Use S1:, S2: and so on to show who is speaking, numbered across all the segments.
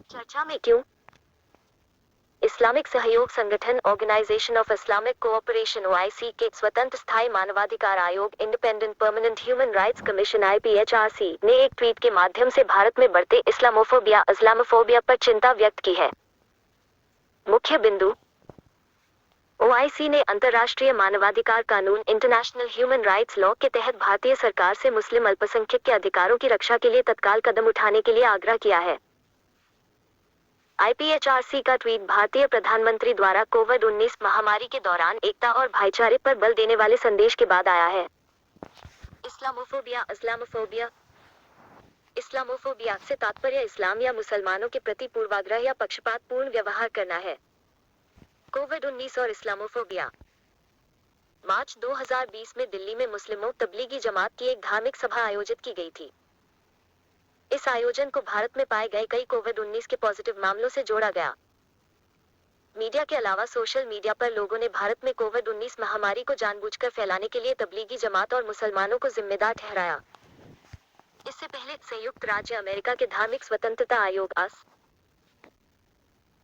S1: चर्चा में क्यों? इस्लामिक सहयोग संगठन Organisation of Islamic Cooperation OIC के स्वतंत्र स्थायी मानवाधिकार आयोग Independent Permanent Human Rights Commission IPHRC ने एक ट्वीट के माध्यम से भारत में बढ़ते इस्लामोफोबिया पर चिंता व्यक्त की है। मुख्य बिंदु। ओआईसी ने अंतर्राष्ट्रीय मानवाधिकार कानून इंटरनेशनल ह्यूमन राइट्स लॉ के तहत भारतीय सरकार से मुस्लिम अल्पसंख्यक के अधिकारों की रक्षा के लिए तत्काल कदम उठाने के लिए आग्रह किया है। आईपीएचआरसी का ट्वीट भारतीय प्रधानमंत्री द्वारा कोविड-19 महामारी के दौरान एकता और भाईचारे पर बल देने वाले संदेश के बाद आया है। इस्लामोफोबिया से तात्पर्य इस्लाम या मुसलमानों के प्रति पूर्वाग्रह या पक्षपातपूर्ण व्यवहार करना है। कोविड-19 और इस्लामोफोबिया। मार्च 2020 में दिल्ली में मुस्लिमों तबलीगी जमात की एक धार्मिक सभा आयोजित की गई थी। इस आयोजन को भारत में पाए गए कई कोविड-19 के पॉजिटिव मामलों से जोड़ा गया। मीडिया के अलावा सोशल मीडिया पर लोगों ने भारत में कोविड-19 महामारी को जानबूझकर फैलाने के लिए तबलीगी जमात और मुसलमानों को जिम्मेदार ठहराया। इससे पहले संयुक्त राज्य अमेरिका के धार्मिक स्वतंत्रता आयोग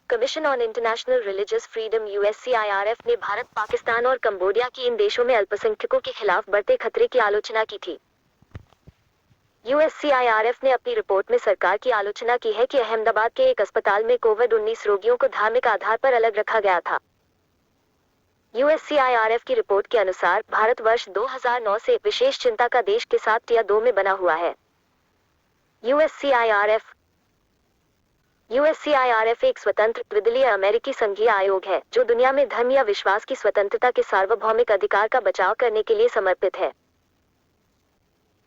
S1: commission on international religious freedom USCIRF ने भारत, पाकिस्तान और कंबोडिया की इन देशों में अल्पसंख्यकों के खिलाफ बढ़ते खतरे की आलोचना की थी। यूएससीआईआरएफ ने अपनी रिपोर्ट में सरकार की आलोचना की है कि अहमदाबाद के एक अस्पताल में कोविड-19 रोगियों को धार्मिक आधार पर अलग रखा गया था। यूएससीआईआरएफ की रिपोर्ट के अनुसार भारत वर्ष 2009 से विशेष चिंता का देश के साथ टियर 2 में बना हुआ है। यूएससीआईआरएफ एक स्वतंत्र द्विदलीय अमेरिकी संघीय आयोग है जो दुनिया में धर्म या विश्वास की स्वतंत्रता के सार्वभौमिक अधिकार का बचाव करने के लिए समर्पित है।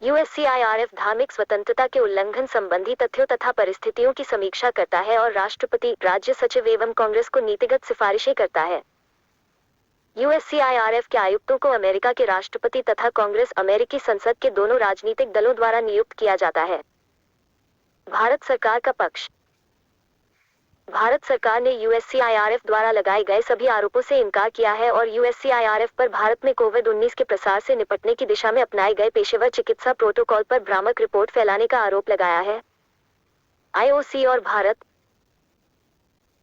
S1: यूएससीआईआरएफ धार्मिक स्वतंत्रता के उल्लंघन संबंधी तथ्यों तथा परिस्थितियों की समीक्षा करता है और राष्ट्रपति, राज्य सचिव एवं कांग्रेस को नीतिगत सिफारिशें करता है। यूएससीआईआरएफ के आयुक्तों को अमेरिका के राष्ट्रपति तथा कांग्रेस अमेरिकी संसद के दोनों राजनीतिक दलों द्वारा नियुक्त किया जाता है। भारत सरकार का पक्ष। भारत सरकार ने यूएससीआईआरएफ द्वारा लगाए गए सभी आरोपों से इनकार किया है और यूएससीआईआरएफ पर भारत में कोविड-19 के प्रसार से निपटने की दिशा में अपनाए गए पेशेवर चिकित्सा प्रोटोकॉल पर भ्रामक रिपोर्ट फैलाने का आरोप लगाया है। आईओसी और भारत।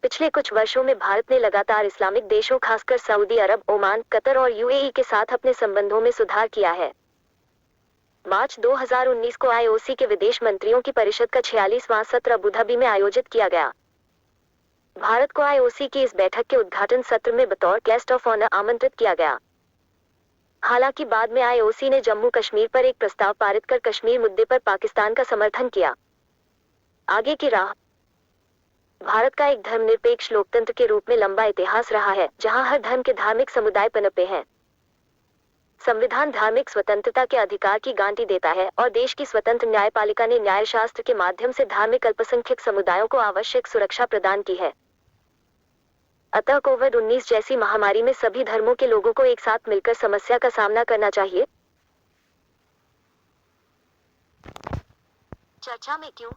S1: पिछले कुछ वर्षों में भारत ने लगातार इस्लामिक देशों खासकर सऊदी अरब, ओमान, कतर और यूएई के साथ अपने संबंधों में सुधार किया है। मार्च 2019 को आईओसी के विदेश मंत्रियों की परिषद का 46वां सत्र अबुधाबी में आयोजित किया गया। भारत को आईओसी की इस बैठक के उद्घाटन सत्र में बतौर गेस्ट ऑफ ऑनर आमंत्रित किया गया। हालांकि बाद में आईओसी ने जम्मू कश्मीर पर एक प्रस्ताव पारित कर कश्मीर मुद्दे पर पाकिस्तान का समर्थन किया। आगे की राह। भारत का एक धर्मनिरपेक्ष लोकतंत्र के रूप में लंबा इतिहास रहा है, जहां हर धर्म के धार्मिक समुदाय पनपे हैं। संविधान धार्मिक स्वतंत्रता के अधिकार की गारंटी देता है और देश की स्वतंत्र न्यायपालिका ने न्यायशास्त्र के माध्यम से धार्मिक अल्पसंख्यक समुदायों को आवश्यक सुरक्षा प्रदान की है। अतः कोविड-19 जैसी महामारी में सभी धर्मों के लोगों को एक साथ मिलकर समस्या का सामना करना चाहिए। चर्चा में क्यों?